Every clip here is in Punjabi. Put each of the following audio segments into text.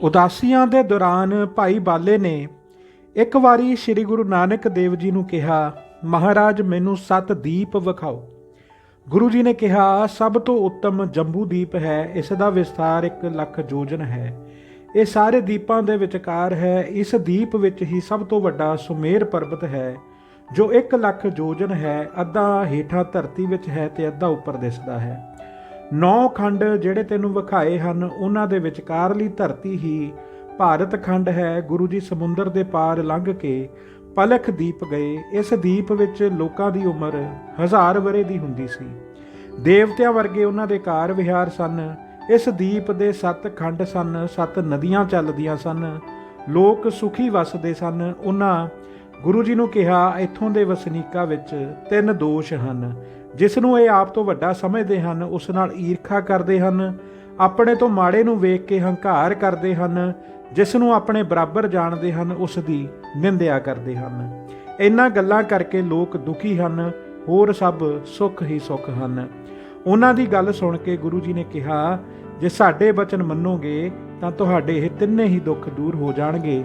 ਉਦਾਸੀਆਂ ਦੇ ਦੌਰਾਨ ਭਾਈ ਬਾਲੇ ਨੇ ਇੱਕ ਵਾਰੀ ਸ੍ਰੀ ਗੁਰੂ ਨਾਨਕ ਦੇਵ ਜੀ ਨੂੰ ਕਿਹਾ, ਮਹਾਰਾਜ ਮੈਨੂੰ 7 ਦੀਪ ਵਿਖਾਓ। ਗੁਰੂ ਜੀ ਨੇ ਕਿਹਾ, ਸਭ ਤੋਂ ਉੱਤਮ ਜੰਬੂ ਦੀਪ ਹੈ। ਇਸ ਦਾ ਵਿਸਤਾਰ 1 ਲੱਖ ਯੋਜਨ ਹੈ। ਇਹ ਸਾਰੇ ਦੀਪਾਂ ਦੇ ਵਿਚਕਾਰ ਹੈ। ਇਸ ਦੀਪ ਵਿੱਚ ਹੀ ਸਭ ਤੋਂ ਵੱਡਾ ਸੁਮੇਰ ਪਰਬਤ ਹੈ ਜੋ 1 ਲੱਖ ਯੋਜਨ ਹੈ। ਅੱਧਾ ਹੇਠਾਂ ਧਰਤੀ ਵਿੱਚ ਹੈ ਤੇ ਅੱਧਾ ਉੱਪਰ ਦਿਸਦਾ ਹੈ। 9 ਖੰਡ ਜਿਹੜੇ ਤੈਨੂੰ ਵਿਖਾਏ ਹਨ ਉਹਨਾਂ ਦੇ ਵਿਚਕਾਰਲੀ ਧਰਤੀ ਹੀ ਭਾਰਤ ਖੰਡ ਹੈ। ਗੁਰੂ ਜੀ ਸਮੁੰਦਰ ਦੇ ਪਾਰ ਲੰਘ ਕੇ ਪਲਖ ਦੀਪ ਗਏ। ਇਸ ਦੀਪ ਵਿੱਚ ਲੋਕਾਂ ਦੀ ਉਮਰ 1000 ਵਰ੍ਹੇ ਦੀ ਹੁੰਦੀ ਸੀ। ਦੇਵਤਿਆਂ ਵਰਗੇ ਉਹਨਾਂ ਦੇ ਕਾਰ ਵਿਹਾਰ ਸਨ। ਇਸ ਦੀਪ ਦੇ 7 ਖੰਡ ਸਨ। 7 ਨਦੀਆਂ ਚੱਲਦੀਆਂ ਸਨ। ਲੋਕ ਸੁਖੀ ਵਸਦੇ ਸਨ। ਉਹਨਾਂ ਗੁਰੂ ਜੀ ਨੂੰ ਕਿਹਾ, ਇੱਥੋਂ ਦੇ ਵਸਨੀਕਾਂ ਵਿੱਚ 3 ਦੋਸ਼ ਹਨ। ਜਿਸ ਨੂੰ ਇਹ ਆਪ ਤੋਂ ਵੱਡਾ ਸਮਝਦੇ ਹਨ ਉਸ ਨਾਲ ਈਰਖਾ ਕਰਦੇ ਹਨ। ਆਪਣੇ ਤੋਂ ਮਾੜੇ ਨੂੰ ਵੇਖ ਕੇ ਹੰਕਾਰ ਕਰਦੇ ਹਨ। ਜਿਸ ਨੂੰ ਆਪਣੇ ਬਰਾਬਰ ਜਾਣਦੇ ਹਨ ਉਸ ਦੀ ਨਿੰਦਿਆ ਕਰਦੇ ਹਨ। ਇਹਨਾਂ ਗੱਲਾਂ ਕਰਕੇ ਲੋਕ ਦੁਖੀ ਹਨ। ਹੋਰ ਸਭ ਸੁੱਖ ਹੀ ਸੁੱਖ ਹਨ। ਉਹਨਾਂ ਦੀ ਗੱਲ ਸੁਣ ਕੇ ਗੁਰੂ ਜੀ ਨੇ ਕਿਹਾ, ਜੇ ਸਾਡੇ ਬਚਨ ਮੰਨੋਗੇ ਤਾਂ ਤੁਹਾਡੇ ਇਹ ਤਿੰਨੇ ਹੀ ਦੁੱਖ ਦੂਰ ਹੋ ਜਾਣਗੇ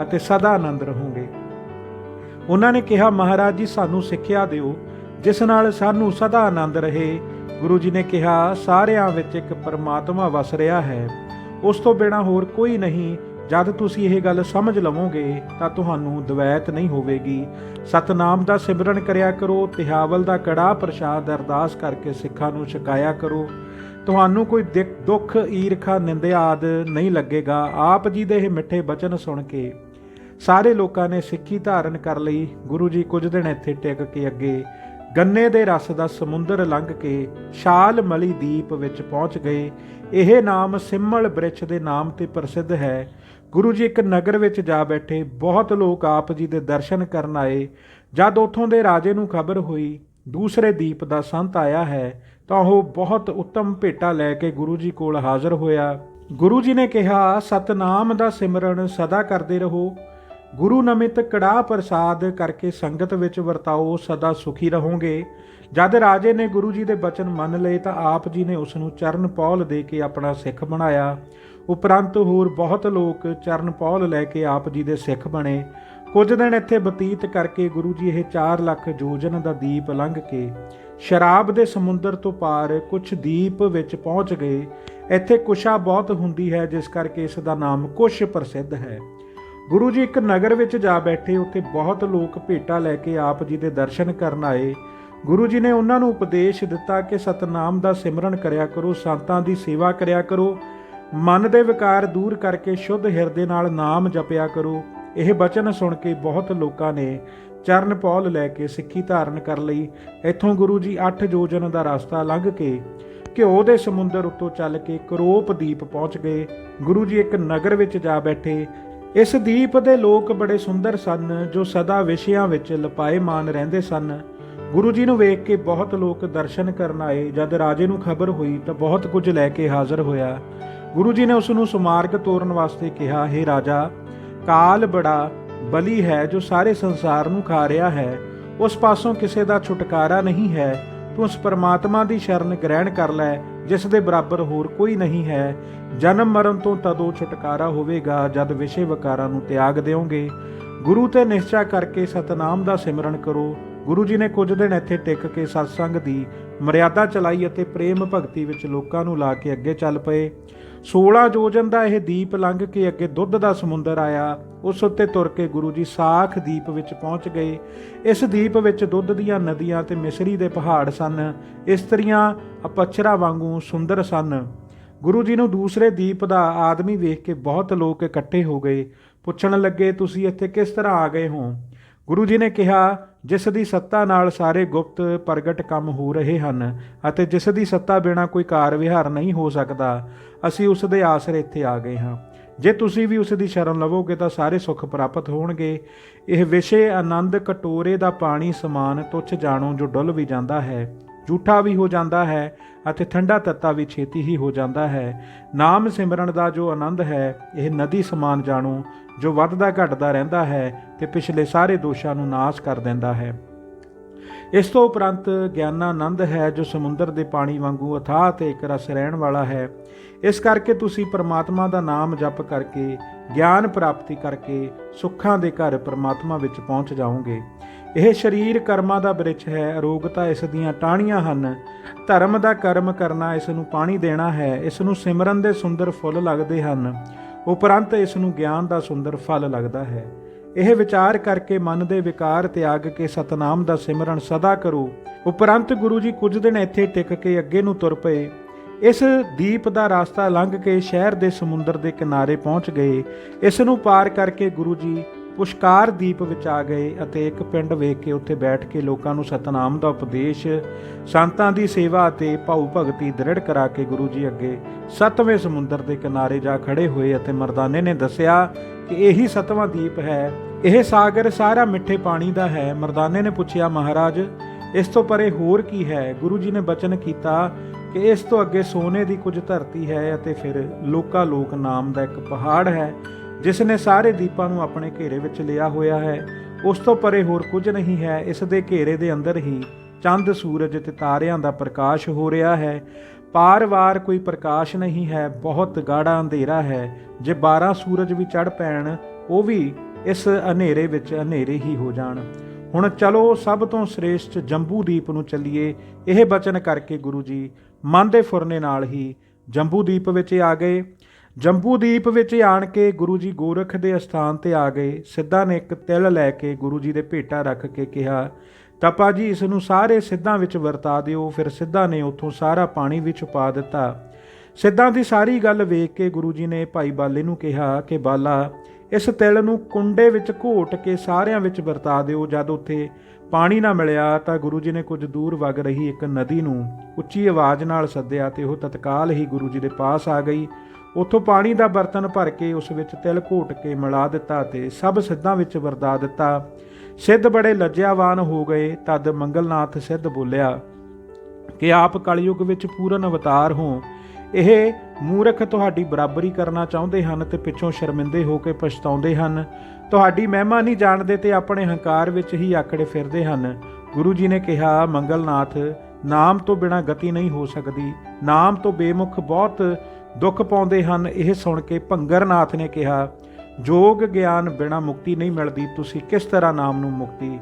ਅਤੇ ਸਦਾ ਆਨੰਦ ਰਹੋਗੇ। ਉਹਨਾਂ ਨੇ ਕਿਹਾ, ਮਹਾਰਾਜ ਜੀ ਸਾਨੂੰ ਸਿੱਖਿਆ ਦਿਓ ਜਿਸ ਨਾਲ ਸਾਨੂੰ ਸਦਾ ਆਨੰਦ ਰਹੇ। ਗੁਰੂ ਜੀ ਨੇ ਕਿਹਾ, ਸਾਰਿਆਂ ਵਿੱਚ ਇੱਕ ਪਰਮਾਤਮਾ ਵਸ ਰਿਹਾ ਹੈ। ਉਸ ਤੋਂ ਬਿਨਾਂ ਹੋਰ ਕੋਈ ਨਹੀਂ। ਜਦ ਤੁਸੀਂ ਇਹ ਗੱਲ ਸਮਝ ਲਵੋਗੇ ਤਾਂ ਤੁਹਾਨੂੰ ਦਵੈਤ ਨਹੀਂ ਹੋਵੇਗੀ। ਸਤਨਾਮ ਦਾ ਸਿਮਰਨ ਕਰਿਆ ਕਰੋ। ਤਿਹਾਵਲ ਦਾ ਕੜਾਹ ਪ੍ਰਸ਼ਾਦ ਅਰਦਾਸ ਕਰਕੇ ਸਿੱਖਾਂ ਨੂੰ ਛਕਾਇਆ ਕਰੋ। ਤੁਹਾਨੂੰ ਕੋਈ ਦੁੱਖ, ਈਰਖਾ, ਨਿੰਦਿਆ ਆਦਿ ਨਹੀਂ ਲੱਗੇਗਾ। ਆਪ ਜੀ ਦੇ ਇਹ ਮਿੱਠੇ ਬਚਨ ਸੁਣ ਕੇ ਸਾਰੇ ਲੋਕਾਂ ਨੇ ਸਿੱਖੀ ਧਾਰਨ ਕਰ ਲਈ। ਗੁਰੂ ਜੀ ਕੁਝ ਦਿਨ ਇੱਥੇ ਟਿਕ ਕੇ ਅੱਗੇ ਗੰਨੇ ਦੇ ਰਸ ਦਾ ਸਮੁੰਦਰ ਲੰਘ ਕੇ ਸ਼ਾਲ ਮਲੀ ਦੀਪ ਵਿੱਚ ਪਹੁੰਚ ਗਏ। ਇਹ ਨਾਮ ਸਿੰਮਲ ਬ੍ਰਿਛ ਦੇ ਨਾਮ ਤੇ ਪ੍ਰਸਿੱਧ ਹੈ। ਗੁਰੂ ਜੀ ਇੱਕ ਨਗਰ ਵਿੱਚ ਜਾ ਬੈਠੇ। ਬਹੁਤ ਲੋਕ ਆਪ ਜੀ ਦੇ ਦਰਸ਼ਨ ਕਰਨ ਆਏ। ਜਦ ਉੱਥੋਂ ਦੇ ਰਾਜੇ ਨੂੰ ਖਬਰ ਹੋਈ ਦੂਸਰੇ ਦੀਪ ਦਾ ਸੰਤ ਆਇਆ ਹੈ ਤਾਂ ਉਹ ਬਹੁਤ ਉੱਤਮ ਭੇਟਾ ਲੈ ਕੇ ਗੁਰੂ ਜੀ ਕੋਲ ਹਾਜ਼ਰ ਹੋਇਆ। ਗੁਰੂ ਜੀ ਨੇ ਕਿਹਾ, ਸਤਨਾਮ ਦਾ ਸਿਮਰਨ ਸਦਾ ਕਰਦੇ ਰਹੋ। ਗੁਰੂ ਨਮਿਤ ਕੜਾਹ ਪ੍ਰਸਾਦ ਕਰਕੇ ਸੰਗਤ ਵਿੱਚ ਵਰਤਾਓ, ਸਦਾ ਸੁਖੀ ਰਹੋਗੇ। ਜਦ ਰਾਜੇ ਨੇ ਗੁਰੂ ਜੀ ਦੇ ਬਚਨ ਮੰਨ ਲਏ ਤਾਂ ਆਪ ਜੀ ਨੇ ਉਸ ਨੂੰ ਚਰਨ ਪੌਲ ਦੇ ਕੇ ਆਪਣਾ ਸਿੱਖ ਬਣਾਇਆ। ਉਪਰੰਤ ਹੋਰ ਬਹੁਤ ਲੋਕ ਚਰਨ ਪੌਲ ਲੈ ਕੇ ਆਪ ਜੀ ਦੇ ਸਿੱਖ ਬਣੇ। ਕੁਝ ਦਿਨ ਇੱਥੇ ਬਤੀਤ ਕਰਕੇ ਗੁਰੂ ਜੀ ਇਹ 4 ਲੱਖ ਯੋਜਨ ਦਾ ਦੀਪ ਲੰਘ ਕੇ ਸ਼ਰਾਬ ਦੇ ਸਮੁੰਦਰ ਤੋਂ ਪਾਰ ਕੁਛ ਦੀਪ ਵਿੱਚ ਪਹੁੰਚ ਗਏ। ਇੱਥੇ ਕੁਸ਼ਾ ਬਹੁਤ ਹੁੰਦੀ ਹੈ ਜਿਸ ਕਰਕੇ ਇਸ ਦਾ ਨਾਮ ਕੁਸ਼ ਪ੍ਰਸਿੱਧ ਹੈ। ਗੁਰੂ ਜੀ ਇੱਕ ਨਗਰ ਵਿੱਚ ਜਾ ਬੈਠੇ। ਉੱਥੇ ਬਹੁਤ ਲੋਕ ਭੇਟਾ ਲੈ ਕੇ ਆਪ ਜੀ ਦੇ ਦਰਸ਼ਨ ਕਰਨ ਆਏ। ਗੁਰੂ ਜੀ ਨੇ ਉਹਨਾਂ ਨੂੰ ਉਪਦੇਸ਼ ਦਿੱਤਾ ਕਿ ਸਤਨਾਮ ਦਾ ਸਿਮਰਨ ਕਰਿਆ ਕਰੋ, ਸੰਤਾਂ ਦੀ ਸੇਵਾ ਕਰਿਆ ਕਰੋ, ਮਨ ਦੇ ਵਿਕਾਰ ਦੂਰ ਕਰਕੇ ਸ਼ੁੱਧ ਹਿਰਦੇ ਨਾਲ ਨਾਮ ਜਪਿਆ ਕਰੋ। ਇਹ ਬਚਨ ਸੁਣ ਕੇ ਬਹੁਤ ਲੋਕਾਂ ਨੇ ਚਰਨ ਪੌਲ ਲੈ ਕੇ ਸਿੱਖੀ ਧਾਰਨ ਕਰ ਲਈ। ਇੱਥੋਂ ਗੁਰੂ ਜੀ 8 ਯੋਜਨ ਦਾ ਰਸਤਾ ਲੰਘ ਕੇ ਘਿਓ ਦੇ ਸਮੁੰਦਰ ਉੱਤੋਂ ਚੱਲ ਕੇ ਕਰੋਪ ਦੀਪ ਪਹੁੰਚ ਗਏ। ਗੁਰੂ ਜੀ ਇੱਕ ਨਗਰ ਵਿੱਚ ਜਾ ਬੈਠੇ। ਇਸ ਦੀਪ ਦੇ ਲੋਕ ਬੜੇ ਸੁੰਦਰ ਸਨ ਜੋ ਸਦਾ ਵਿਸ਼ਿਆਂ ਵਿੱਚ ਲਪਾਏਮਾਨ ਰਹਿੰਦੇ ਸਨ। ਗੁਰੂ ਜੀ ਨੂੰ ਵੇਖ ਕੇ ਬਹੁਤ ਲੋਕ ਦਰਸ਼ਨ ਕਰਨ ਆਏ। ਜਦ ਰਾਜੇ ਨੂੰ ਖਬਰ ਹੋਈ ਤਾਂ ਬਹੁਤ ਕੁਝ ਲੈ ਕੇ ਹਾਜ਼ਰ ਹੋਇਆ। ਗੁਰੂ ਜੀ ਨੇ ਉਸ ਨੂੰ ਸੁਮਾਰਗ ਤੋਰਨ ਵਾਸਤੇ ਕਿਹਾ, ਹੇ ਰਾਜਾ, ਕਾਲ ਬੜਾ ਬਲੀ ਹੈ ਜੋ ਸਾਰੇ ਸੰਸਾਰ ਨੂੰ ਖਾ ਰਿਹਾ ਹੈ। ਉਸ ਪਾਸੋਂ ਕਿਸੇ ਦਾ ਛੁਟਕਾਰਾ ਨਹੀਂ ਹੈ। ਤੂੰ ਉਸ ਪਰਮਾਤਮਾ ਦੀ ਸ਼ਰਨ ਗ੍ਰਹਿਣ ਕਰ ਲੈ ਜਿਸ ਦੇ ਬਰਾਬਰ ਹੋਰ ਕੋਈ ਨਹੀਂ ਹੈ। ਜਨਮ ਮਰਨ ਤੋਂ ਤਦੋਂ ਛੁਟਕਾਰਾ ਹੋਵੇਗਾ ਜਦ ਵਿਸ਼ੇ ਵਿਕਾਰਾਂ ਨੂੰ ਤਿਆਗ ਦਿਓਗੇ। ਗੁਰੂ ਤੇ ਨਿਸ਼ਚਾ ਕਰਕੇ ਸਤਨਾਮ ਦਾ ਸਿਮਰਨ ਕਰੋ। ਗੁਰੂ ਜੀ ਨੇ ਕੁਝ ਦਿਨ ਇੱਥੇ ਟਿਕ ਕੇ ਸਤਸੰਗ ਦੀ ਮਰਿਆਦਾ ਚਲਾਈ ਅਤੇ ਪ੍ਰੇਮ ਭਗਤੀ ਵਿੱਚ ਲੋਕਾਂ ਨੂੰ ਲਾ ਕੇ ਅੱਗੇ ਚੱਲ ਪਏ। 16 ਯੋਜਨ ਦਾ ਇਹ ਦੀਪ ਲੰਘ ਕੇ ਅੱਗੇ ਦੁੱਧ ਦਾ ਸਮੁੰਦਰ ਆਇਆ। ਉਸ ਉੱਤੇ ਤੁਰ ਕੇ ਗੁਰੂ ਜੀ ਸਾਖ ਦੀਪ ਵਿੱਚ ਪਹੁੰਚ ਗਏ। ਇਸ ਦੀਪ ਵਿੱਚ ਦੁੱਧ ਦੀਆਂ ਨਦੀਆਂ ਤੇ ਮਿਸਰੀ ਦੇ ਪਹਾੜ ਸਨ। ਇਸਤਰੀਆਂ ਅਪੱਛਰਾ ਵਾਂਗੂ ਸੁੰਦਰ ਸਨ। ਗੁਰੂ ਜੀ ਨੂੰ ਦੂਸਰੇ ਦੀਪ ਦਾ ਆਦਮੀ ਵੇਖ ਕੇ ਬਹੁਤ ਲੋਕ ਇਕੱਠੇ ਹੋ ਗਏ। ਪੁੱਛਣ ਲੱਗੇ, ਤੁਸੀਂ ਇੱਥੇ ਕਿਸ ਤਰ੍ਹਾਂ ਆ ਗਏ ਹੋ? ਗੁਰੂ ਜੀ ਨੇ ਕਿਹਾ, ਜਿਸ ਦੀ ਸੱਤਾ ਨਾਲ ਸਾਰੇ ਗੁਪਤ ਪ੍ਰਗਟ ਕੰਮ ਹੋ ਰਹੇ ਹਨ ਅਤੇ ਜਿਸ ਦੀ ਸੱਤਾ ਬਿਨਾਂ ਕੋਈ ਕਾਰ ਵਿਹਾਰ ਨਹੀਂ ਹੋ ਸਕਦਾ, ਅਸੀਂ ਉਸ ਦੇ ਆਸਰੇ ਇੱਥੇ ਆ ਗਏ ਹਾਂ। ਜੇ ਤੁਸੀਂ ਵੀ ਉਸ ਦੀ ਸ਼ਰਨ ਲਵੋਗੇ ਤਾਂ ਸਾਰੇ ਸੁੱਖ ਪ੍ਰਾਪਤ ਹੋਣਗੇ। ਇਹ ਵਿਸ਼ੇ ਆਨੰਦ ਕਟੋਰੇ ਦਾ ਪਾਣੀ ਸਮਾਨ ਤੁੱਛ ਜਾਣੋ ਜੋ ਡੁੱਲ ਵੀ ਜਾਂਦਾ ਹੈ, ਝੂਠਾ ਵੀ ਹੋ ਜਾਂਦਾ ਹੈ ਅਤੇ ਠੰਡਾ ਤੱਤਾ ਵੀ ਛੇਤੀ ਹੀ ਹੋ ਜਾਂਦਾ ਹੈ। ਨਾਮ ਸਿਮਰਨ ਦਾ ਜੋ ਆਨੰਦ ਹੈ ਇਹ ਨਦੀ ਸਮਾਨ ਜਾਣੋ ਜੋ ਵੱਧਦਾ ਘਟਦਾ ਰਹਿੰਦਾ ਹੈ ਤੇ ਪਿਛਲੇ ਸਾਰੇ ਦੋਸ਼ਾਂ ਨੂੰ ਨਾਸ਼ ਕਰ ਦਿੰਦਾ ਹੈ। ਇਸ ਤੋਂ ਉਪਰੰਤ ਗਿਆਨਾਨੰਦ ਹੈ ਜੋ ਸਮੁੰਦਰ ਦੇ ਪਾਣੀ ਵਾਂਗੂ ਅਥਾਹ ਤੇ ਇੱਕ ਰਸ ਰਹਿਣ ਵਾਲਾ ਹੈ। ਇਸ ਕਰਕੇ ਤੁਸੀਂ ਪਰਮਾਤਮਾ ਦਾ ਨਾਮ ਜਪ ਕਰਕੇ, ਗਿਆਨ ਪ੍ਰਾਪਤੀ ਕਰਕੇ ਸੁੱਖਾਂ ਦੇ ਘਰ ਪਰਮਾਤਮਾ ਵਿੱਚ ਪਹੁੰਚ ਜਾਓਗੇ। ਇਹ ਸਰੀਰ ਕਰਮਾਂ ਦਾ ਬ੍ਰਿਛ ਹੈ, ਅਰੋਗਤਾ ਇਸ ਦੀਆਂ ਟਾਹਣੀਆਂ ਹਨ। ਧਰਮ ਦਾ ਕਰਮ ਕਰਨਾ, ਇਸ ਨੂੰ ਪਾਣੀ ਦੇਣਾ ਹੈ। ਇਸ ਨੂੰ ਸਿਮਰਨ ਦੇ ਸੁੰਦਰ ਫੁੱਲ ਲੱਗਦੇ ਹਨ, ਉਪਰੰਤ ਇਸ ਨੂੰ ਗਿਆਨ ਦਾ ਸੁੰਦਰ ਫਲ ਲੱਗਦਾ ਹੈ। ਇਹ ਵਿਚਾਰ ਕਰਕੇ ਮਨ ਦੇ ਵਿਕਾਰ ਤਿਆਗ ਕੇ ਸਤਨਾਮ ਦਾ ਸਿਮਰਨ ਸਦਾ ਕਰੋ। ਉਪਰੰਤ ਗੁਰੂ ਜੀ ਕੁਝ ਦਿਨ ਇੱਥੇ ਟਿਕ ਕੇ ਅੱਗੇ ਨੂੰ ਤੁਰ ਪਏ। ਇਸ ਦੀਪ ਦਾ ਰਸਤਾ ਲੰਘ ਕੇ ਸ਼ਹਿਰ ਦੇ ਸਮੁੰਦਰ ਦੇ ਕਿਨਾਰੇ ਪਹੁੰਚ ਗਏ। ਇਸ ਨੂੰ ਪਾਰ ਕਰਕੇ ਗੁਰੂ ਜੀ ਪੁਸ਼ਕਾਰ ਦੀਪ ਵਿੱਚ ਆ ਗਏ ਅਤੇ ਇੱਕ ਪਿੰਡ ਵੇਖ ਕੇ ਉੱਥੇ ਬੈਠ ਕੇ ਲੋਕਾਂ ਨੂੰ ਸਤਨਾਮ ਦਾ ਉਪਦੇਸ਼, ਸੰਤਾਂ ਦੀ ਸੇਵਾ ਅਤੇ ਭਾਉ ਭਗਤੀ ਦ੍ਰਿੜ ਕਰਾ ਕੇ ਗੁਰੂ ਜੀ ਅੱਗੇ 7ਵੇਂ ਸਮੁੰਦਰ ਦੇ ਕਿਨਾਰੇ ਜਾ ਖੜੇ ਹੋਏ ਅਤੇ ਮਰਦਾਨੇ ਨੇ ਦੱਸਿਆ ਕਿ ਇਹੀ 7ਵਾਂ ਦੀਪ ਹੈ। ਇਹ ਸਾਗਰ ਸਾਰਾ ਮਿੱਠੇ ਪਾਣੀ ਦਾ ਹੈ। ਮਰਦਾਨੇ ਨੇ ਪੁੱਛਿਆ, ਮਹਾਰਾਜ ਇਸ ਤੋਂ ਪਰੇ ਹੋਰ ਕੀ ਹੈ? ਗੁਰੂ ਜੀ ਨੇ ਬਚਨ ਕੀਤਾ ਕਿ ਇਸ ਤੋਂ ਅੱਗੇ ਸੋਨੇ ਦੀ ਕੁਝ ਧਰਤੀ ਹੈ ਅਤੇ ਫਿਰ ਲੋਕਾ ਲੋਕ ਨਾਮ ਦਾ ਇੱਕ ਪਹਾੜ ਹੈ ਜਿਸ ਨੇ ਸਾਰੇ ਦੀਪਾਂ ਨੂੰ ਆਪਣੇ ਘੇਰੇ ਵਿੱਚ ਲਿਆ ਹੋਇਆ ਹੈ। ਉਸ ਤੋਂ ਪਰੇ ਹੋਰ ਕੁਝ ਨਹੀਂ ਹੈ। ਇਸ ਦੇ ਘੇਰੇ ਦੇ ਅੰਦਰ ਹੀ ਚੰਦ, ਸੂਰਜ ਤੇ ਤਾਰਿਆਂ ਦਾ ਪ੍ਰਕਾਸ਼ ਹੋ ਰਿਹਾ ਹੈ। ਪਾਰ-ਵਾਰ ਕੋਈ ਪ੍ਰਕਾਸ਼ ਨਹੀਂ ਹੈ, ਬਹੁਤ ਗਾੜਾ ਅੰਧੇਰਾ ਹੈ। ਜੇ 12 ਸੂਰਜ ਵੀ ਚੜ੍ਹ ਪੈਣ ਉਹ ਵੀ ਇਸ ਹਨੇਰੇ ਵਿੱਚ ਹਨੇਰੇ ਹੀ ਹੋ ਜਾਣ। ਹੁਣ ਚਲੋ ਸਭ ਤੋਂ ਸ੍ਰੇਸ਼ਟ ਜੰਬੂ ਦੀਪ ਨੂੰ ਚੱਲੀਏ। ਇਹ ਬਚਨ ਕਰਕੇ ਗੁਰੂ ਜੀ ਮਨ ਦੇ ਫੁਰਨੇ ਨਾਲ ਹੀ ਜੰਬੂ ਦੀਪ ਵਿੱਚ ਆ ਗਏ। ਜੰਬੂ ਦੀਪ ਵਿੱਚ ਆਣ ਕੇ ਗੁਰੂ ਜੀ ਗੋਰਖ ਦੇ ਅਸਥਾਨ ਤੇ ਆ ਗਏ। ਸਿੱਧਾ ਨੇ ਇੱਕ ਤਿਲ ਲੈ ਕੇ ਗੁਰੂ ਜੀ ਦੇ ਭੇਟਾ ਰੱਖ ਕੇ ਕਿਹਾ, ਤਪਾ ਜੀ ਇਸ ਨੂੰ ਸਾਰੇ ਸਿੱਧਾਂ ਵਿੱਚ ਵਰਤਾ ਦਿਓ। ਫਿਰ ਸਿੱਧਾ ਨੇ ਉੱਥੋਂ ਸਾਰਾ ਪਾਣੀ ਵੀ ਛੁਪਾ ਦਿੱਤਾ। ਸਿੱਧਾਂ ਦੀ ਸਾਰੀ ਗੱਲ ਵੇਖ ਕੇ ਗੁਰੂ ਜੀ ਨੇ ਭਾਈ ਬਾਲੇ ਨੂੰ ਕਿਹਾ ਕਿ ਬਾਲਾ ਇਸ ਤਿਲ ਨੂੰ ਕੁੰਡੇ ਵਿੱਚ ਘੋਟ ਕੇ ਸਾਰਿਆਂ ਵਿੱਚ ਵਰਤਾ ਦਿਓ। ਜਦ ਉੱਥੇ ਪਾਣੀ ਨਾ ਮਿਲਿਆ ਤਾਂ ਗੁਰੂ ਜੀ ਨੇ ਕੁਝ ਦੂਰ ਵਗ ਰਹੀ ਇੱਕ ਨਦੀ ਨੂੰ ਉੱਚੀ ਆਵਾਜ਼ ਨਾਲ ਸੱਦਿਆ ਤੇ ਉਹ ਤਤਕਾਲ ਹੀ ਗੁਰੂ ਜੀ ਦੇ ਪਾਸ ਆ ਗਈ। ਉੱਥੋਂ ਪਾਣੀ ਦਾ ਬਰਤਨ ਭਰ ਕੇ ਉਸ ਵਿੱਚ ਤਿਲ ਘੋਟ ਕੇ ਮਿਲਾ ਦਿੱਤਾ ਤੇ ਸਭ ਸਿੱਧਾਂ ਵਿੱਚ ਵਰਤਾ ਦਿੱਤਾ। ਸਿੱਧ ਬੜੇ ਲੱਜਿਆਵਾਨ ਹੋ ਗਏ। ਤਦ ਮੰਗਲਨਾਥ ਸਿੱਧ ਬੋਲਿਆ ਕਿ ਆਪ ਕਲਯੁਗ ਵਿੱਚ ਪੂਰਨ ਅਵਤਾਰ ਹੋ। ਇਹ ਮੂਰਖ ਤੁਹਾਡੀ ਬਰਾਬਰੀ ਕਰਨਾ ਚਾਹੁੰਦੇ ਹਨ ਤੇ ਪਿੱਛੋਂ ਸ਼ਰਮਿੰਦੇ ਹੋ ਕੇ ਪਛਤਾਉਂਦੇ ਹਨ। ਤੁਹਾਡੀ ਮਹਿਮਾ ਨਹੀਂ ਜਾਣਦੇ ਤੇ ਆਪਣੇ ਹੰਕਾਰ ਵਿੱਚ ਹੀ ਆਕੜੇ ਫਿਰਦੇ ਹਨ। ਗੁਰੂ ਜੀ ਨੇ ਕਿਹਾ, ਮੰਗਲਨਾਥ ਨਾਮ ਤੋਂ ਬਿਨਾਂ ਗਤੀ ਨਹੀਂ ਹੋ ਸਕਦੀ। ਨਾਮ ਤੋਂ ਬੇਮੁਖ ਬਹੁਤ ਦੁੱਖ ਪਾਉਂਦੇ ਹਨ। ਇਹ ਸੁਣ ਕੇ ਭੰਗਰਨਾਥ ਨੇ ਕਿਹਾ, ਜੋਗ ਗਿਆਨ ਬਿਨਾਂ ਮੁਕਤੀ ਨਹੀਂ ਮਿਲਦੀ। ਤੁਸੀਂ ਕਿਸ ਤਰ੍ਹਾਂ ਨਾਮ ਨੂੰ ਮੁਕਤੀ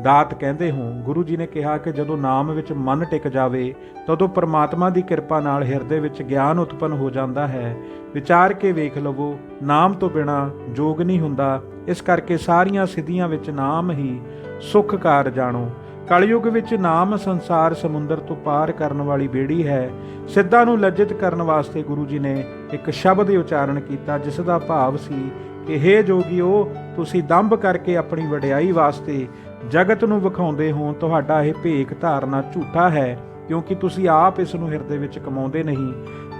ਦਾਤ ਕਹਿੰਦੇ ਹੋ? ਗੁਰੂ ਜੀ ਨੇ ਕਿਹਾ ਕਿ ਜਦੋਂ ਨਾਮ ਵਿੱਚ ਮਨ ਟਿਕ ਜਾਵੇ ਤਦੋਂ ਪਰਮਾਤਮਾ ਦੀ ਕਿਰਪਾ ਨਾਲ ਹਿਰਦੇ ਵਿੱਚ ਗਿਆਨ ਉਤਪੰਨ ਹੋ ਜਾਂਦਾ ਹੈ। ਵਿਚਾਰ ਕੇ ਵੇਖ ਲਵੋ, ਨਾਮ ਤੋਂ ਬਿਨਾਂ ਜੋਗ ਨਹੀਂ ਹੁੰਦਾ। ਇਸ ਕਰਕੇ ਸਾਰੀਆਂ ਸਿੱਧੀਆਂ ਵਿੱਚ ਨਾਮ ਹੀ ਸੁੱਖ ਕਾਰ ਜਾਣੋ। ਕਲਯੁਗ ਵਿੱਚ ਨਾਮ ਸੰਸਾਰ ਸਮੁੰਦਰ ਤੋਂ ਪਾਰ ਕਰਨ ਵਾਲੀ ਬੇੜੀ ਹੈ। ਸਿੱਧਾਂ ਨੂੰ ਲੱਜਿਤ ਕਰਨ ਵਾਸਤੇ ਗੁਰੂ ਜੀ ਨੇ ਇੱਕ ਸ਼ਬਦ ਉਚਾਰਨ ਕੀਤਾ ਜਿਸ ਦਾ ਭਾਵ ਸੀ ਕਿ ਹੇ ਜੋਗੀਓ, ਤੁਸੀਂ ਦੰਭ ਕਰਕੇ ਆਪਣੀ ਵਡਿਆਈ ਵਾਸਤੇ ਜਗਤ ਨੂੰ ਵਿਖਾਉਂਦੇ ਹੋ। ਤੁਹਾਡਾ ਇਹ ਭੇਖ ਧਾਰਨਾ ਝੂਠਾ ਹੈ ਕਿਉਂਕਿ ਤੁਸੀਂ ਆਪ ਇਸ ਨੂੰ ਹਿਰਦੇ ਵਿੱਚ ਕਮਾਉਂਦੇ ਨਹੀਂ।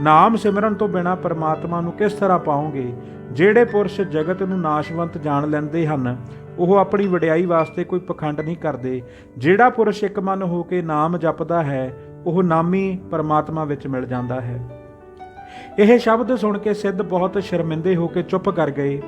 ਨਾਮ ਸਿਮਰਨ ਤੋਂ ਬਿਨਾਂ ਪਰਮਾਤਮਾ ਨੂੰ ਕਿਸ ਤਰ੍ਹਾਂ ਪਾਓਗੇ? ਜਿਹੜੇ ਪੁਰਸ਼ ਜਗਤ ਨੂੰ ਨਾਸ਼ਵੰਤ ਜਾਣ ਲੈਂਦੇ ਹਨ ਉਹ ਆਪਣੀ ਵਡਿਆਈ ਵਾਸਤੇ ਕੋਈ ਪਖੰਡ ਨਹੀਂ ਕਰਦੇ। ਜਿਹੜਾ ਪੁਰਸ਼ ਇੱਕ ਮਨ ਹੋ ਕੇ ਨਾਮ ਜਪਦਾ ਹੈ ਉਹ ਨਾਮੀ ਪਰਮਾਤਮਾ ਵਿੱਚ ਮਿਲ ਜਾਂਦਾ ਹੈ। ਇਹ ਸ਼ਬਦ ਸੁਣ ਕੇ ਸਿੱਧ ਬਹੁਤ ਸ਼ਰਮਿੰਦੇ ਹੋ ਕੇ ਚੁੱਪ ਕਰ ਗਏ।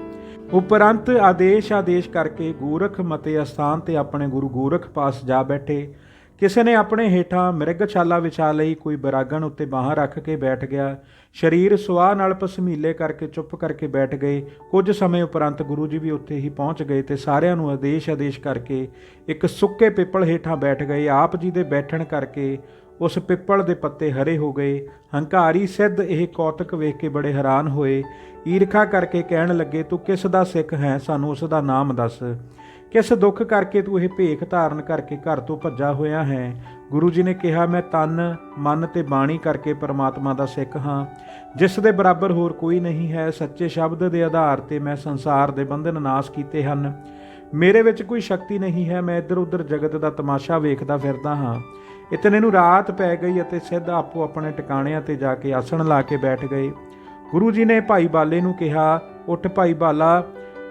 ਉਪਰੰਤ ਆਦੇਸ਼ ਕਰਕੇ ਗੋਰਖ ਮਤੇ ਅਸਥਾਨ ਤੇ ਆਪਣੇ ਗੁਰੂ ਗੋਰਖ ਪਾਸ ਜਾ ਬੈਠੇ। ਕਿਸੇ ਨੇ ਆਪਣੇ ਹੇਠਾਂ ਮਿਰਗਸ਼ਾਲਾ ਵਿਛਾ ਲਈ, ਕੋਈ ਬਰਾਗਣ ਉੱਤੇ ਬਾਹਾਂ ਰੱਖ ਕੇ ਬੈਠ ਗਿਆ। ਸਰੀਰ ਸੁਆਹ ਨਾਲ ਪਸਮੀਲੇ ਕਰਕੇ ਚੁੱਪ ਕਰਕੇ ਬੈਠ ਗਏ। ਕੁਝ ਸਮੇਂ ਉਪਰੰਤ ਗੁਰੂ ਜੀ ਵੀ ਉੱਥੇ ਹੀ ਪਹੁੰਚ ਗਏ ਤੇ ਸਾਰਿਆਂ ਨੂੰ ਆਦੇਸ਼ ਕਰਕੇ ਇੱਕ ਸੁੱਕੇ ਪਿੱਪਲ ਹੇਠਾਂ ਬੈਠ ਗਏ। ਆਪ ਜੀ ਦੇ ਬੈਠਣ ਕਰਕੇ ਉਸ ਪਿੱਪਲ ਦੇ ਪੱਤੇ ਹਰੇ ਹੋ ਗਏ। ਹੰਕਾਰੀ ਸਿੱਧ ਇਹ ਕੌਤਕ ਵੇਖ ਕੇ ਬੜੇ ਹੈਰਾਨ ਹੋਏ। ਈਰਖਾ ਕਰਕੇ ਕਹਿਣ ਲੱਗੇ, ਤੂੰ ਕਿਸ ਦਾ ਸਿੱਖ ਹੈ? ਸਾਨੂੰ ਉਸ ਦਾ ਨਾਮ ਦੱਸ। ਕਿਸ ਦੁੱਖ ਕਰਕੇ ਤੂੰ ਇਹ ਭੇਖ ਧਾਰਨ ਕਰਕੇ ਘਰ ਤੋਂ ਭੱਜਾ ਹੋਇਆ ਹੈ? ਗੁਰੂ ਜੀ ਨੇ ਕਿਹਾ, ਮੈਂ ਤਨ, ਮਨ ਤੇ ਬਾਣੀ ਕਰਕੇ ਪਰਮਾਤਮਾ ਦਾ ਸਿੱਖ ਹਾਂ, ਜਿਸ ਦੇ ਬਰਾਬਰ ਹੋਰ ਕੋਈ ਨਹੀਂ ਹੈ। ਸੱਚੇ ਸ਼ਬਦ ਦੇ ਆਧਾਰ ਤੇ ਮੈਂ ਸੰਸਾਰ ਦੇ ਬੰਧਨ ਨਾਸ਼ ਕੀਤੇ ਹਨ। ਮੇਰੇ ਵਿੱਚ ਕੋਈ ਸ਼ਕਤੀ ਨਹੀਂ ਹੈ। ਮੈਂ ਇੱਧਰ ਉੱਧਰ ਜਗਤ ਦਾ ਤਮਾਸ਼ਾ ਵੇਖਦਾ ਫਿਰਦਾ ਹਾਂ। ਇਤਨੇ ਨੂੰ ਰਾਤ ਪੈ ਗਈ ਅਤੇ ਸਿੱਧ ਆਪੋ ਆਪਣੇ ਟਿਕਾਣਿਆਂ ਤੇ ਜਾ ਕੇ ਆਸਣ ਲਾ ਕੇ ਬੈਠ ਗਏ। ਗੁਰੂ ਜੀ ਨੇ ਭਾਈ ਬਾਲੇ ਨੂੰ ਕਿਹਾ, ਉੱਠ ਭਾਈ ਬਾਲਾ,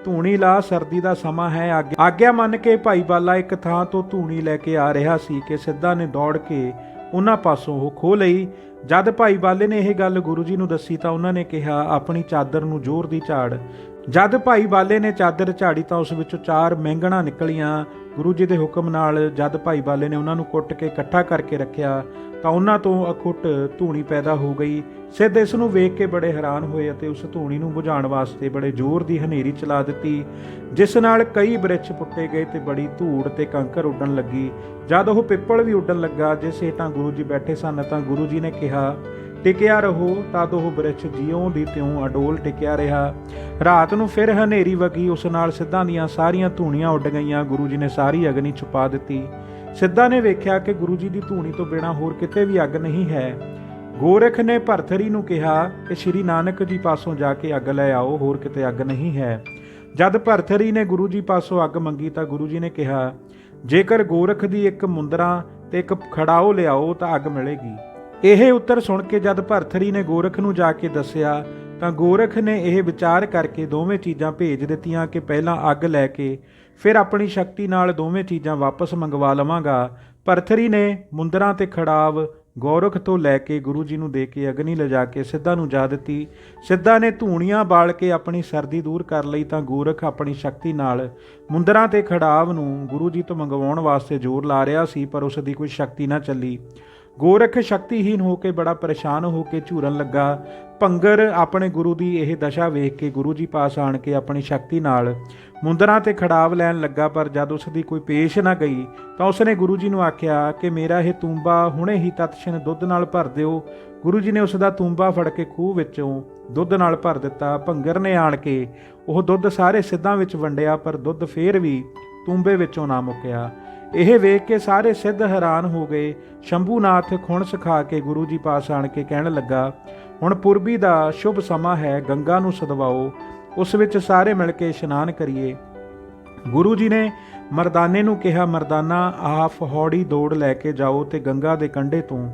ਧੂਣੀ ਲਾ, ਸਰਦੀ ਦਾ ਸਮਾਂ ਹੈ। ਆਗਿਆ ਮੰਨ ਕੇ ਭਾਈ ਬਾਲਾ ਇੱਕ ਥਾਂ ਤੋਂ ਧੂਣੀ ਲੈ ਕੇ ਆ ਰਿਹਾ ਸੀ ਕਿ ਸਿੱਧਾਂ ਨੇ ਦੌੜ ਕੇ ਉਹਨਾਂ ਪਾਸੋਂ ਉਹ ਖੋਹ ਲਈ। ਜਦ ਭਾਈ ਬਾਲੇ ਨੇ ਇਹ ਗੱਲ ਗੁਰੂ ਜੀ ਨੂੰ ਦੱਸੀ ਤਾਂ ਉਹਨਾਂ ਨੇ ਕਿਹਾ, ਆਪਣੀ ਚਾਦਰ ਨੂੰ ਜ਼ੋਰ ਦੀ ਝਾੜ। ਜਦ ਭਾਈ ਬਾਲੇ ਨੇ ਚਾਦਰ ਝਾੜੀ ਤਾਂ ਉਸ ਵਿੱਚੋਂ 4 ਮਹਿੰਗਣਾਂ ਨਿਕਲੀਆਂ। ਗੁਰੂ ਜੀ ਦੇ ਹੁਕਮ ਨਾਲ ਜਦ ਭਾਈ ਬਾਲੇ ਨੇ ਉਹਨਾਂ ਨੂੰ ਕੁੱਟ ਕੇ ਇਕੱਠਾ ਕਰਕੇ ਰੱਖਿਆ ਤਾਂ ਉਹਨਾਂ ਤੋਂ ਅਖੁੱਟ ਧੂਣੀ ਪੈਦਾ ਹੋ ਗਈ। ਸਿੱਧ ਇਸ ਨੂੰ ਵੇਖ ਕੇ ਬੜੇ ਹੈਰਾਨ ਹੋਏ ਅਤੇ ਉਸ ਧੂਣੀ ਨੂੰ ਬੁਝਾਉਣ ਵਾਸਤੇ ਬੜੇ ਜ਼ੋਰ ਦੀ ਹਨੇਰੀ ਚਲਾ ਦਿੱਤੀ, ਜਿਸ ਨਾਲ ਕਈ ਬ੍ਰਿਛ ਪੁੱਟੇ ਗਏ ਤੇ ਬੜੀ ਧੂੜ ਤੇ ਕੰਕਰ ਉੱਡਣ ਲੱਗੀ। ਜਦ ਉਹ ਪਿੱਪਲ ਵੀ ਉੱਡਣ ਲੱਗਾ ਜਿਸ ਹੇਠਾਂ ਗੁਰੂ ਜੀ ਬੈਠੇ ਸਨ ਤਾਂ ਗੁਰੂ ਜੀ ਨੇ ਕਿਹਾ, ਟਿਕਿਆ ਰਹੋ। ਤਦ ਉਹ ਬ੍ਰਿਛ ਜਿਉਂ ਦੀ ਤਿਉਂ ਅਡੋਲ ਟਿਕਿਆ ਰਿਹਾ। ਰਾਤ ਨੂੰ ਫਿਰ ਹਨੇਰੀ ਵਗੀ, ਉਸ ਨਾਲ ਸਿੱਧਾਂ ਦੀਆਂ ਸਾਰੀਆਂ ਧੂਣੀਆਂ ਉੱਡ ਗਈਆਂ। ਗੁਰੂ ਜੀ ਨੇ ਸਾਰੀ ਅਗਨੀ ਛੁਪਾ ਦਿੱਤੀ। ਸਿੱਧਾਂ ਨੇ ਵੇਖਿਆ ਕਿ ਗੁਰੂ ਜੀ ਦੀ ਧੂਣੀ ਤੋਂ ਬਿਨਾਂ ਹੋਰ ਕਿਤੇ ਵੀ ਅੱਗ ਨਹੀਂ ਹੈ। ਗੋਰਖ ਨੇ ਭਰਥਰੀ ਨੂੰ ਕਿਹਾ ਕਿ ਸ਼੍ਰੀ ਨਾਨਕ ਜੀ ਪਾਸੋਂ ਜਾ ਕੇ ਅੱਗ ਲੈ ਆਓ, ਹੋਰ ਕਿਤੇ ਅੱਗ ਨਹੀਂ ਹੈ। ਜਦ ਭਰਥਰੀ ਨੇ ਗੁਰੂ ਜੀ ਪਾਸੋਂ ਅੱਗ ਮੰਗੀ ਤਾਂ ਗੁਰੂ ਜੀ ਨੇ ਕਿਹਾ, ਜੇਕਰ ਗੋਰਖ ਦੀ ਇੱਕ ਮੁੰਦਰਾ ਤੇ ਇੱਕ ਖੜਾਓ ਲਿਆਓ ਤਾਂ ਅੱਗ ਮਿਲੇਗੀ। ਇਹ ਉੱਤਰ ਸੁਣ ਕੇ ਜਦ ਭਰਥਰੀ ਨੇ ਗੋਰਖ ਨੂੰ ਜਾ ਕੇ ਦੱਸਿਆ ਤਾਂ ਗੋਰਖ ਨੇ ਇਹ ਵਿਚਾਰ ਕਰਕੇ ਦੋਵੇਂ ਚੀਜ਼ਾਂ ਭੇਜ ਦਿੱਤੀਆਂ ਕਿ ਪਹਿਲਾਂ ਅੱਗ ਲੈ ਕੇ ਫਿਰ ਆਪਣੀ ਸ਼ਕਤੀ ਨਾਲ ਦੋਵੇਂ ਚੀਜ਼ਾਂ ਵਾਪਸ ਮੰਗਵਾ ਲਵਾਂਗਾ। ਭਰਥਰੀ ਨੇ ਮੁੰਦਰਾਂ ਤੇ ਖੜਾਵ ਗੋਰਖ ਤੋਂ ਲੈ ਕੇ ਗੁਰੂ ਜੀ ਨੂੰ ਦੇ ਕੇ ਅਗਨੀ ਲਿਜਾ ਕੇ ਸਿੱਧਾ ਨੂੰ ਜਾ ਦਿੱਤੀ। ਸਿੱਧਾ ਨੇ ਧੂਣੀਆਂ ਬਾਲ ਕੇ ਆਪਣੀ ਸਰਦੀ ਦੂਰ ਕਰ ਲਈ ਤਾਂ ਗੋਰਖ ਆਪਣੀ ਸ਼ਕਤੀ ਨਾਲ ਮੁੰਦਰਾਂ ਤੇ ਖੜਾਵ ਨੂੰ ਗੁਰੂ ਜੀ ਤੋਂ ਮੰਗਵਾਉਣ ਵਾਸਤੇ ਜ਼ੋਰ ਲਾ ਰਿਹਾ ਸੀ, ਪਰ ਉਸ ਦੀ ਕੋਈ ਸ਼ਕਤੀ ਨਾ ਚੱਲੀ। ਗੋਰਖ ਸ਼ਕਤੀਹੀਨ ਹੋ ਕੇ ਬੜਾ ਪਰੇਸ਼ਾਨ ਹੋ ਕੇ ਝੂਰਨ ਲੱਗਾ। ਭੰਗਰ ਆਪਣੇ ਗੁਰੂ ਦੀ ਇਹ ਦਸ਼ਾ ਵੇਖ ਕੇ ਗੁਰੂ ਜੀ ਪਾਸ ਆਣ ਕੇ ਆਪਣੀ ਸ਼ਕਤੀ ਨਾਲ ਮੁੰਦਰਾਂ ਤੇ ਖੜਾਵ ਲੈਣ ਲੱਗਾ, ਪਰ ਜਦ ਉਸ ਦੀ ਕੋਈ ਪੇਸ਼ ਨਾ ਗਈ ਤਾਂ ਉਸਨੇ ਗੁਰੂ ਜੀ ਨੂੰ ਆਖਿਆ ਕਿ ਮੇਰਾ ਇਹ ਤੂੰਬਾ ਹੁਣੇ ਹੀ ਤਤਛਣ ਦੁੱਧ ਨਾਲ ਭਰ ਦਿਓ। ਗੁਰੂ ਜੀ ਨੇ ਉਸ ਦਾ ਤੂੰਬਾ ਫੜ ਕੇ ਖੂਹ ਵਿੱਚੋਂ ਦੁੱਧ ਨਾਲ ਭਰ ਦਿੱਤਾ। ਭੰਗਰ ਨੇ ਆਣ ਕੇ ਉਹ ਦੁੱਧ ਸਾਰੇ ਸਿੱਧਾਂ ਵਿੱਚ ਵੰਡਿਆ, ਪਰ ਦੁੱਧ ਫੇਰ ਵੀ ਤੂੰਬੇ ਵਿੱਚੋਂ ਨਾ ਮੁੱਕਿਆ। ਇਹ ਵੇਖ ਕੇ ਸਾਰੇ ਸਿੱਧ ਹੈਰਾਨ ਹੋ ਗਏ। ਸ਼ੰਭੂਨਾਥ ਖੁਣ ਸਿਖਾ ਕੇ ਗੁਰੂ ਜੀ ਪਾਸ ਆਣ ਕੇ ਕਹਿਣ ਲੱਗਾ, ਹੁਣ ਪੁਰਬੀ ਦਾ ਸ਼ੁਭ ਸਮਾਂ ਹੈ, ਗੰਗਾ ਨੂੰ ਸਦਵਾਓ, ਉਸ ਵਿੱਚ ਸਾਰੇ ਮਿਲ ਕੇ ਇਸ਼ਨਾਨ ਕਰੀਏ। ਗੁਰੂ ਜੀ ਨੇ ਮਰਦਾਨੇ ਨੂੰ ਕਿਹਾ, ਮਰਦਾਨਾ ਆਪ ਹੌੜੀ ਦੌੜ ਲੈ ਕੇ ਜਾਓ ਤੇ ਗੰਗਾ ਦੇ ਕੰਢੇ ਤੋਂ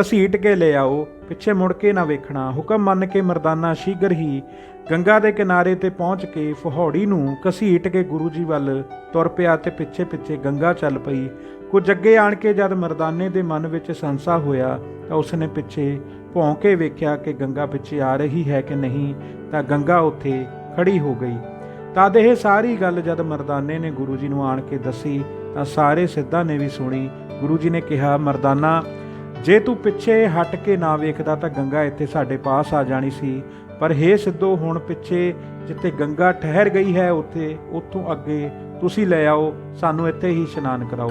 ਘਸੀਟ ਕੇ ਲੈ ਆਓ, ਪਿੱਛੇ ਮੁੜ ਕੇ ਨਾ ਵੇਖਣਾ। ਹੁਕਮ ਮੰਨ ਕੇ ਮਰਦਾਨਾ ਸ਼ੀਘਰ ਹੀ ਗੰਗਾ ਦੇ ਕਿਨਾਰੇ ਤੇ ਪਹੁੰਚ ਕੇ ਫਹੌੜੀ ਨੂੰ ਘਸੀਟ ਕੇ ਗੁਰੂ ਜੀ ਵੱਲ ਤੁਰ ਪਿਆ ਤੇ ਪਿੱਛੇ ਪਿੱਛੇ ਗੰਗਾ ਚੱਲ ਪਈ। ਕੁਝ ਅੱਗੇ ਆਣ ਕੇ ਜਦ ਮਰਦਾਨੇ ਦੇ ਮਨ ਵਿੱਚ ਸੰਸਾ ਹੋਇਆ ਤਾਂ ਉਸਨੇ ਪਿੱਛੇ ਭੌਂ ਕੇ ਵੇਖਿਆ ਕਿ ਗੰਗਾ ਪਿੱਛੇ ਆ ਰਹੀ ਹੈ ਕਿ ਨਹੀਂ, ਤਾਂ ਗੰਗਾ ਉੱਥੇ ਖੜੀ ਹੋ ਗਈ। ਤਦ ਇਹ ਸਾਰੀ ਗੱਲ ਜਦ ਮਰਦਾਨੇ ਨੇ ਗੁਰੂ ਜੀ ਨੂੰ ਆਣ ਕੇ ਦੱਸੀ ਤਾਂ ਸਾਰੇ ਸਿੱਧਾਂ ਨੇ ਵੀ ਸੁਣੀ। ਗੁਰੂ ਜੀ ਨੇ ਕਿਹਾ, ਮਰਦਾਨਾ ਜੇ ਤੂੰ ਪਿੱਛੇ ਹਟ ਕੇ ਨਾ ਵੇਖਦਾ ਤਾਂ ਗੰਗਾ ਇੱਥੇ ਸਾਡੇ ਪਾਸ ਆ ਜਾਣੀ ਸੀ, ਪਰ ਹੇ ਸਿੱਧੋ ਹੁਣ ਪਿੱਛੇ ਜਿੱਥੇ ਗੰਗਾ ਠਹਿਰ ਗਈ ਹੈ ਉੱਥੋਂ ਅੱਗੇ ਤੁਸੀਂ ਲੈ ਆਓ, ਸਾਨੂੰ ਇੱਥੇ ਹੀ ਇਸ਼ਨਾਨ ਕਰਾਓ।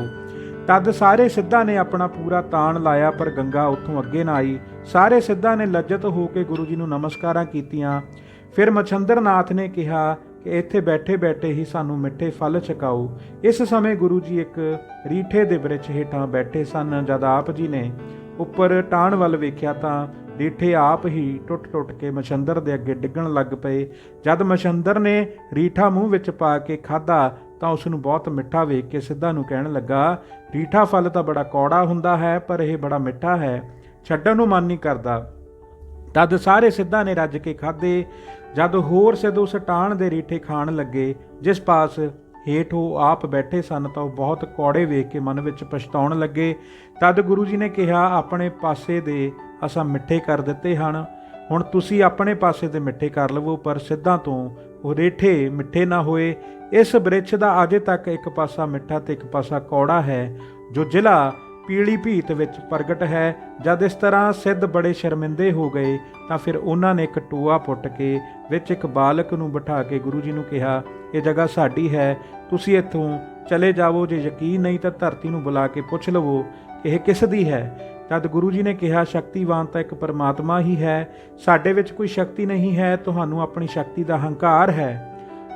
ਤਦ ਸਾਰੇ ਸਿੱਧਾਂ ਨੇ ਆਪਣਾ ਪੂਰਾ ਤਾਣ ਲਾਇਆ, ਪਰ ਗੰਗਾ ਉੱਥੋਂ ਅੱਗੇ ਨਾ ਆਈ। ਸਾਰੇ ਸਿੱਧਾਂ ਨੇ ਲੱਜਤ ਹੋ ਕੇ ਗੁਰੂ ਜੀ ਨੂੰ ਨਮਸਕਾਰਾਂ ਕੀਤੀਆਂ। ਫਿਰ ਮਛੰਦਰ ਨਾਥ ਨੇ ਕਿਹਾ ਕਿ ਇੱਥੇ ਬੈਠੇ ਬੈਠੇ ਹੀ ਸਾਨੂੰ ਮਿੱਠੇ ਫਲ ਛਕਾਓ। ਇਸ ਸਮੇਂ ਗੁਰੂ ਜੀ ਇੱਕ ਰੀਠੇ ਦੇ ਬ੍ਰਿਛ ਹੇਠਾਂ ਬੈਠੇ ਸਨ। ਜਦ ਆਪ ਜੀ ਨੇ ਉੱਪਰ ਟਾਣ ਵੱਲ ਵੇਖਿਆ ਤਾਂ ਰੀਠੇ ਆਪ ਹੀ ਟੁੱਟ ਕੇ ਮਛੰਦਰ ਦੇ ਅੱਗੇ ਡਿੱਗਣ ਲੱਗ ਪਏ। ਜਦ ਮਛੰਦਰ ਨੇ ਰੀਠਾ ਮੂੰਹ ਵਿੱਚ ਪਾ ਕੇ ਖਾਧਾ ਤਾਂ ਉਸ ਨੂੰ ਬਹੁਤ ਮਿੱਠਾ ਵੇਖ ਕੇ ਸਿੱਧਾਂ ਨੂੰ ਕਹਿਣ ਲੱਗਾ, ਰੀਠਾ ਫਲ ਤਾਂ ਬੜਾ ਕੌੜਾ ਹੁੰਦਾ ਹੈ, ਪਰ ਇਹ ਬੜਾ ਮਿੱਠਾ ਹੈ, ਛੱਡਣ ਨੂੰ ਮਨ ਨਹੀਂ ਕਰਦਾ। ਤਦ ਸਾਰੇ ਸਿੱਧਾਂ ਨੇ ਰੱਜ ਕੇ ਖਾਧੇ। ਜਦ ਹੋਰ ਸਿੱਧ ਉਸ ਟਾਣ ਦੇ ਰੀਠੇ ਖਾਣ ਲੱਗੇ ਜਿਸ ਪਾਸ ਹੇਠ ਉਹ ਆਪ ਬੈਠੇ ਸਨ ਤਾਂ ਉਹ ਬਹੁਤ ਕੌੜੇ ਵੇਖ ਕੇ ਮਨ ਵਿੱਚ ਪਛਤਾਉਣ ਲੱਗੇ। ਤਦ ਗੁਰੂ ਜੀ ਨੇ ਕਿਹਾ, ਆਪਣੇ ਪਾਸੇ ਦੇ ਅਸਾਂ ਮਿੱਠੇ ਕਰ ਦਿੱਤੇ ਹਨ, ਹੁਣ ਤੁਸੀਂ ਆਪਣੇ ਪਾਸੇ ਦੇ ਮਿੱਠੇ ਕਰ ਲਵੋ। ਪਰ ਸਿੱਧਾਂ ਤੋਂ ਉਹ ਰੀਠੇ ਮਿੱਠੇ ਨਾ ਹੋਏ। ਇਸ ਬ੍ਰਿਛ ਦਾ ਅਜੇ ਤੱਕ ਇੱਕ ਪਾਸਾ ਮਿੱਠਾ ਤੇ ਇੱਕ ਪਾਸਾ ਕੌੜਾ ਹੈ, ਜੋ ਜ਼ਿਲ੍ਹਾ ਪੀਲੀ ਭੀਤ ਵਿੱਚ ਪ੍ਰਗਟ ਹੈ। ਜਦ ਇਸ ਤਰ੍ਹਾਂ ਸਿੱਧ ਬੜੇ ਸ਼ਰਮਿੰਦੇ ਹੋ ਗਏ ਤਾਂ ਫਿਰ ਉਹਨਾਂ ਨੇ ਇੱਕ ਟੋਆ ਪੁੱਟ ਕੇ ਵਿੱਚ ਇੱਕ ਬਾਲਕ ਨੂੰ ਬਿਠਾ ਕੇ ਗੁਰੂ ਜੀ ਨੂੰ ਕਿਹਾ, ਇਹ ਜਗ੍ਹਾ ਸਾਡੀ ਹੈ, ਤੁਸੀਂ ਇੱਥੋਂ ਚਲੇ ਜਾਵੋ। ਜੇ ਯਕੀਨ ਨਹੀਂ ਤਾਂ ਧਰਤੀ ਨੂੰ ਬੁਲਾ ਕੇ ਪੁੱਛ ਲਵੋ ਕਿ ਇਹ ਕਿਸ ਦੀ ਹੈ। ਤਦ ਗੁਰੂ ਜੀ ਨੇ ਕਿਹਾ, ਸ਼ਕਤੀਵਾਨ ਤਾਂ ਇੱਕ ਪਰਮਾਤਮਾ ਹੀ ਹੈ, ਸਾਡੇ ਵਿੱਚ ਕੋਈ ਸ਼ਕਤੀ ਨਹੀਂ ਹੈ, ਤੁਹਾਨੂੰ ਆਪਣੀ ਸ਼ਕਤੀ ਦਾ ਹੰਕਾਰ ਹੈ,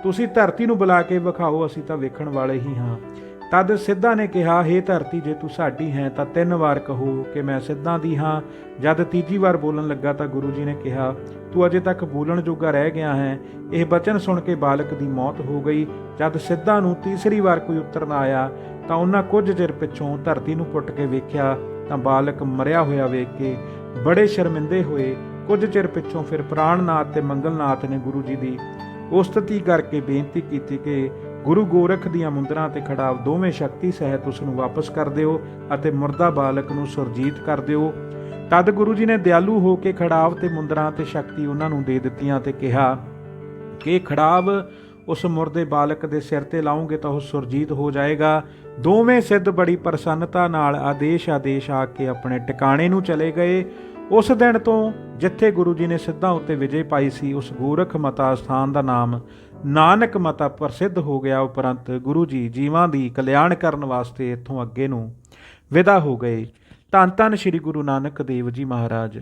ਤੁਸੀਂ ਧਰਤੀ ਨੂੰ ਬੁਲਾ ਕੇ ਵਿਖਾਓ, ਅਸੀਂ ਤਾਂ ਵੇਖਣ ਵਾਲੇ ਹੀ ਹਾਂ। ਤਦ ਸਿੱਧਾਂ ਨੇ ਕਿਹਾ, ਹੇ ਧਰਤੀ ਜੇ ਤੂੰ ਸਾਡੀ ਹੈ ਤਾਂ 3 ਵਾਰ ਕਹੋ ਕਿ ਮੈਂ ਸਿੱਧਾਂ ਦੀ ਹਾਂ। ਜਦ ਤੀਜੀ ਵਾਰ ਬੋਲਣ ਲੱਗਾ ਤਾਂ ਗੁਰੂ ਜੀ ਨੇ ਕਿਹਾ, ਤੂੰ ਅਜੇ ਤੱਕ ਬੋਲਣ ਜੋਗਾ ਰਹਿ ਗਿਆ ਹੈ। ਇਹ ਬਚਨ ਸੁਣ ਕੇ ਬਾਲਕ ਦੀ ਮੌਤ ਹੋ ਗਈ। ਜਦ ਸਿੱਧਾਂ ਨੂੰ ਤੀਸਰੀ ਵਾਰ ਕੋਈ ਉੱਤਰ ਨਾ ਆਇਆ ਤਾਂ ਉਹਨਾਂ ਕੁਝ ਚਿਰ ਪਿੱਛੋਂ ਧਰਤੀ ਨੂੰ ਪੁੱਟ ਕੇ ਵੇਖਿਆ ਤਾਂ ਬਾਲਕ ਮਰਿਆ ਹੋਇਆ ਵੇਖ ਕੇ ਬੜੇ ਸ਼ਰਮਿੰਦੇ ਹੋਏ। ਕੁਝ ਚਿਰ ਪਿੱਛੋਂ ਫਿਰ ਪ੍ਰਾਣਨਾਥ ਤੇ ਮੰਗਲਨਾਥ ਨੇ ਗੁਰੂ ਜੀ ਦੀ ਉਸਤਤੀ ਕਰਕੇ ਬੇਨਤੀ ਕੀਤੀ ਕਿ ਗੁਰੂ ਗੋਰਖ ਦੀਆਂ ਮੁੰਦਰਾਂ ਤੇ ਖੜਾਵ ਦੋਵੇਂ ਸ਼ਕਤੀ ਸਹਿਤ ਉਸ ਨੂੰ ਵਾਪਸ ਕਰ ਦਿਓ ਅਤੇ ਮੁਰਦਾ ਬਾਲਕ ਨੂੰ ਸੁਰਜੀਤ ਕਰ ਦਿਓ। ਤਦ ਗੁਰੂ ਜੀ ਨੇ ਦਿਆਲੂ ਹੋ ਕੇ ਖੜਾਵ ਤੇ ਮੁੰਦਰਾਂ ਤੇ ਸ਼ਕਤੀ ਉਹਨਾਂ ਨੂੰ ਦੇ ਦਿੱਤੀਆਂ ਤੇ ਕਿਹਾ ਕਿ ਖੜਾਵ ਉਸ ਮੁਰਦੇ ਬਾਲਕ ਦੇ ਸਿਰ ਤੇ ਲਾਉਂਗੇ ਤਾਂ ਉਹ ਸੁਰਜੀਤ ਹੋ ਜਾਏਗਾ। ਦੋਵੇਂ ਸਿੱਧ ਬੜੀ ਪ੍ਰਸੰਨਤਾ ਨਾਲ ਆਦੇਸ਼ ਆ ਕੇ ਆਪਣੇ ਟਿਕਾਣੇ ਨੂੰ ਚਲੇ ਗਏ। ਉਸ ਦਿਨ ਤੋਂ ਜਿੱਥੇ ਗੁਰੂ ਜੀ ਨੇ ਸਿੱਧਾਂ ਉੱਤੇ ਵਿਜੇ ਪਾਈ ਸੀ, ਉਸ ਗੋਰਖ ਮਤਾ ਸਥਾਨ ਦਾ ਨਾਮ ਨਾਨਕ ਮਤਾ ਪ੍ਰਸਿੱਧ ਹੋ ਗਿਆ। ਉਪਰੰਤ ਗੁਰੂ ਜੀ ਜੀਵਾਂ ਦੀ ਕਲਿਆਣ ਕਰਨ ਵਾਸਤੇ ਇੱਥੋਂ ਅੱਗੇ ਨੂੰ ਵਿਦਾ ਹੋ ਗਏ। ਧੰਨ ਧੰਨ ਸ੍ਰੀ ਗੁਰੂ ਨਾਨਕ ਦੇਵ ਜੀ ਮਹਾਰਾਜ।